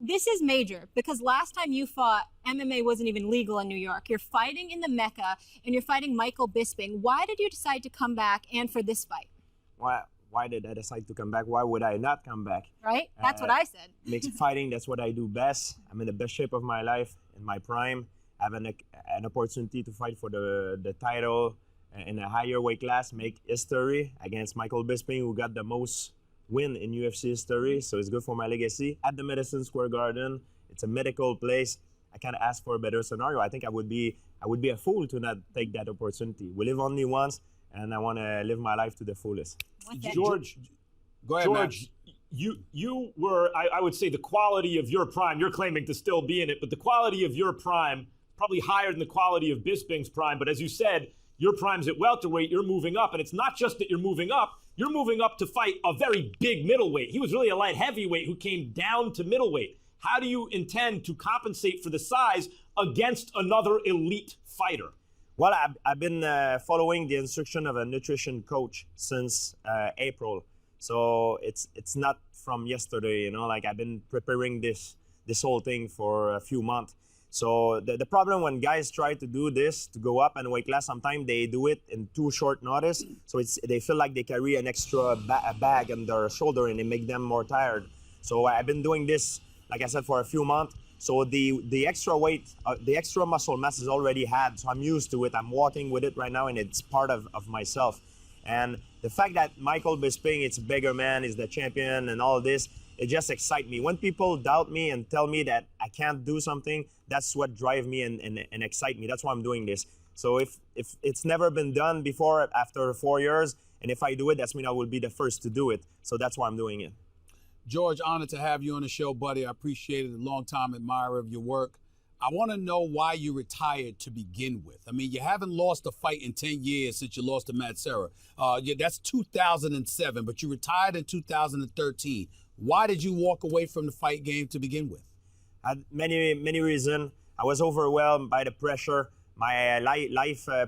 This is major because last time you fought, MMA wasn't even legal in New York. You're fighting in the Mecca and you're fighting Michael Bisping. Why did you decide to come back and for this fight? Why did I decide to come back? Why would I not come back? Right? That's what I said. Mixed fighting, that's what I do best. I'm in the best shape of my life, in my prime. I have an opportunity to fight for the title in a higher weight class, make history against Michael Bisping, who got the most win in UFC history. So it's good for my legacy. At the Madison Square Garden, it's a medical place. I can't ask for a better scenario. I think I would be a fool to not take that opportunity. We live only once, and I want to live my life to the fullest. George, go ahead, George, you were, I would say, the quality of your prime. You're claiming to still be in it, but the quality of your prime probably higher than the quality of Bisping's prime. But as you said, your prime's at welterweight. You're moving up, and it's not just that you're moving up. You're moving up to fight a very big middleweight. He was really a light heavyweight who came down to middleweight. How do you intend to compensate for the size against another elite fighter? Well, I've been following the instruction of a nutrition coach since April. So it's not from yesterday, you know, like I've been preparing this whole thing for a few months. So the problem when guys try to do this, to go up and weight class, sometimes they do it in too short notice. So they feel like they carry an extra bag on their shoulder and it make them more tired. So I've been doing this, like I said, for a few months. So the extra weight, the extra muscle mass is already had. So I'm used to it. I'm walking with it right now, and it's part of myself. And the fact that Michael Bisping, it's a bigger man, is the champion and all this, it just excites me. When people doubt me and tell me that I can't do something, that's what drives me and excite me. That's why I'm doing this. So if it's never been done before after 4 years, and if I do it, that's mean I will be the first to do it. So that's why I'm doing it. George, honored to have you on the show, buddy. I appreciate it. A long-time admirer of your work. I want to know why you retired to begin with. I mean, you haven't lost a fight in 10 years since you lost to Matt Serra. That's 2007, but you retired in 2013. Why did you walk away from the fight game to begin with? Many reasons. I was overwhelmed by the pressure, my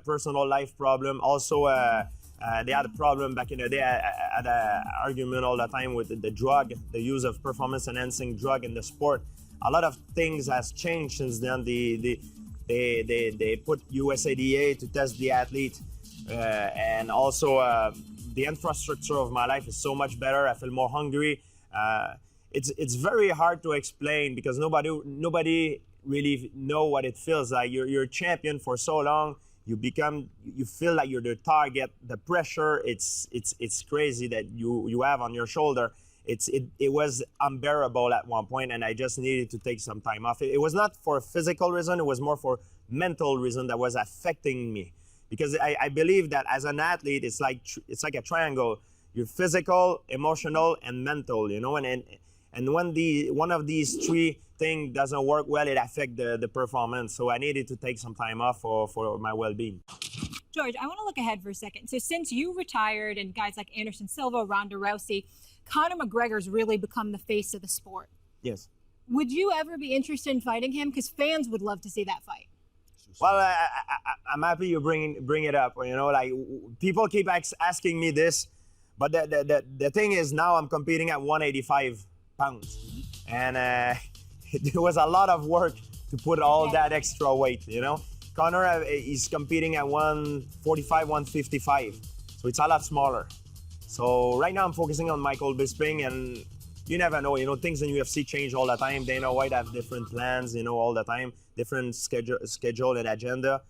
personal life problem. Also, they had a problem back in the day. I had an argument all the time with the drug, the use of performance-enhancing drug in the sport. A lot of things has changed since then. They put USADA to test the athlete, and also the infrastructure of my life is so much better. I feel more hungry. It's very hard to explain because nobody really know what it feels like. You're a champion for so long. You feel like you're the target. The pressure, it's crazy that you have on your shoulder. It was unbearable at one point, and I just needed to take some time off. It was not for a physical reason. It was more for mental reason that was affecting me. Because I believe that as an athlete, it's like a triangle. You're physical, emotional, and mental. You know, and when one of these three things doesn't work well, it affects the performance. So I needed to take some time off for my well-being. George, I want to look ahead for a second. So since you retired and guys like Anderson Silva, Ronda Rousey, Conor McGregor's really become the face of the sport. Yes. Would you ever be interested in fighting him? Because fans would love to see that fight. Well, I'm happy you bring it up. You know, like people keep asking me this, but the thing is now I'm competing at 185 pounds, and there was a lot of work to put all that extra weight. You know, Conor is competing at 145, 155, so it's a lot smaller. So right now I'm focusing on Michael Bisping, and you never know. You know, things in UFC change all the time. Dana White have different plans, you know, all the time, different schedule and agenda.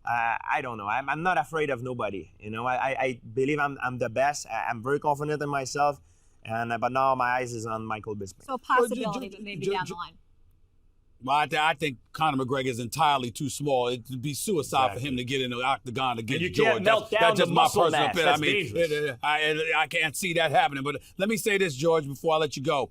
I don't know. I'm not afraid of nobody. You know, I believe I'm the best. I'm very confident in myself, but now my eyes is on Michael Bisping. So a possibility, but maybe down the line. Well, I think Conor McGregor is entirely too small. It'd be suicide for him to get in the octagon against you George. Can't melt down the muscle mass. That's dangerous. I can't see that happening. But let me say this, George, before I let you go.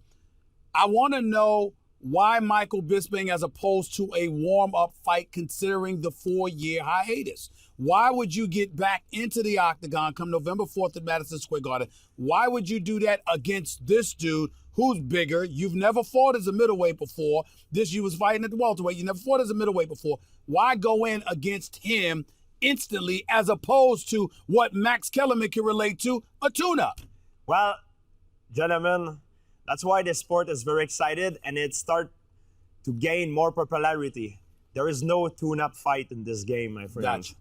I want to know why Michael Bisping as opposed to a warm-up fight considering the 4-year hiatus. Why would you get back into the octagon come November 4th at Madison Square Garden? Why would you do that against this dude who's bigger? You've never fought as a middleweight before. You was fighting at the welterweight. You never fought as a middleweight before. Why go in against him instantly as opposed to what Max Kellerman can relate to, a tune-up? Well, gentlemen, That's why the sport is very excited, and it start to gain more popularity. There is no tune-up fight in this game, my friends. Gotcha.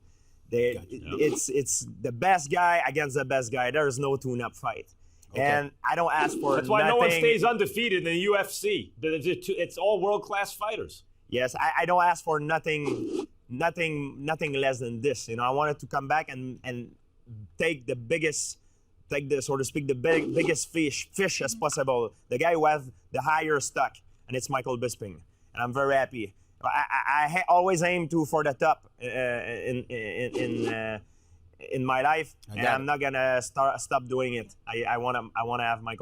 It's the best guy against the best guy. There is no tune-up fight. Okay. And I don't ask for That's why nothing. no one stays undefeated in the UFC. It's all world-class fighters. Yes, I don't ask for nothing less than this. You know, I wanted to come back and take the biggest, so to speak, the biggest fish as possible. The guy who has the higher stock, and it's Michael Bisping, and I'm very happy. I always aim for the top in my life, and I'm not gonna stop doing it. I wanna have Michael.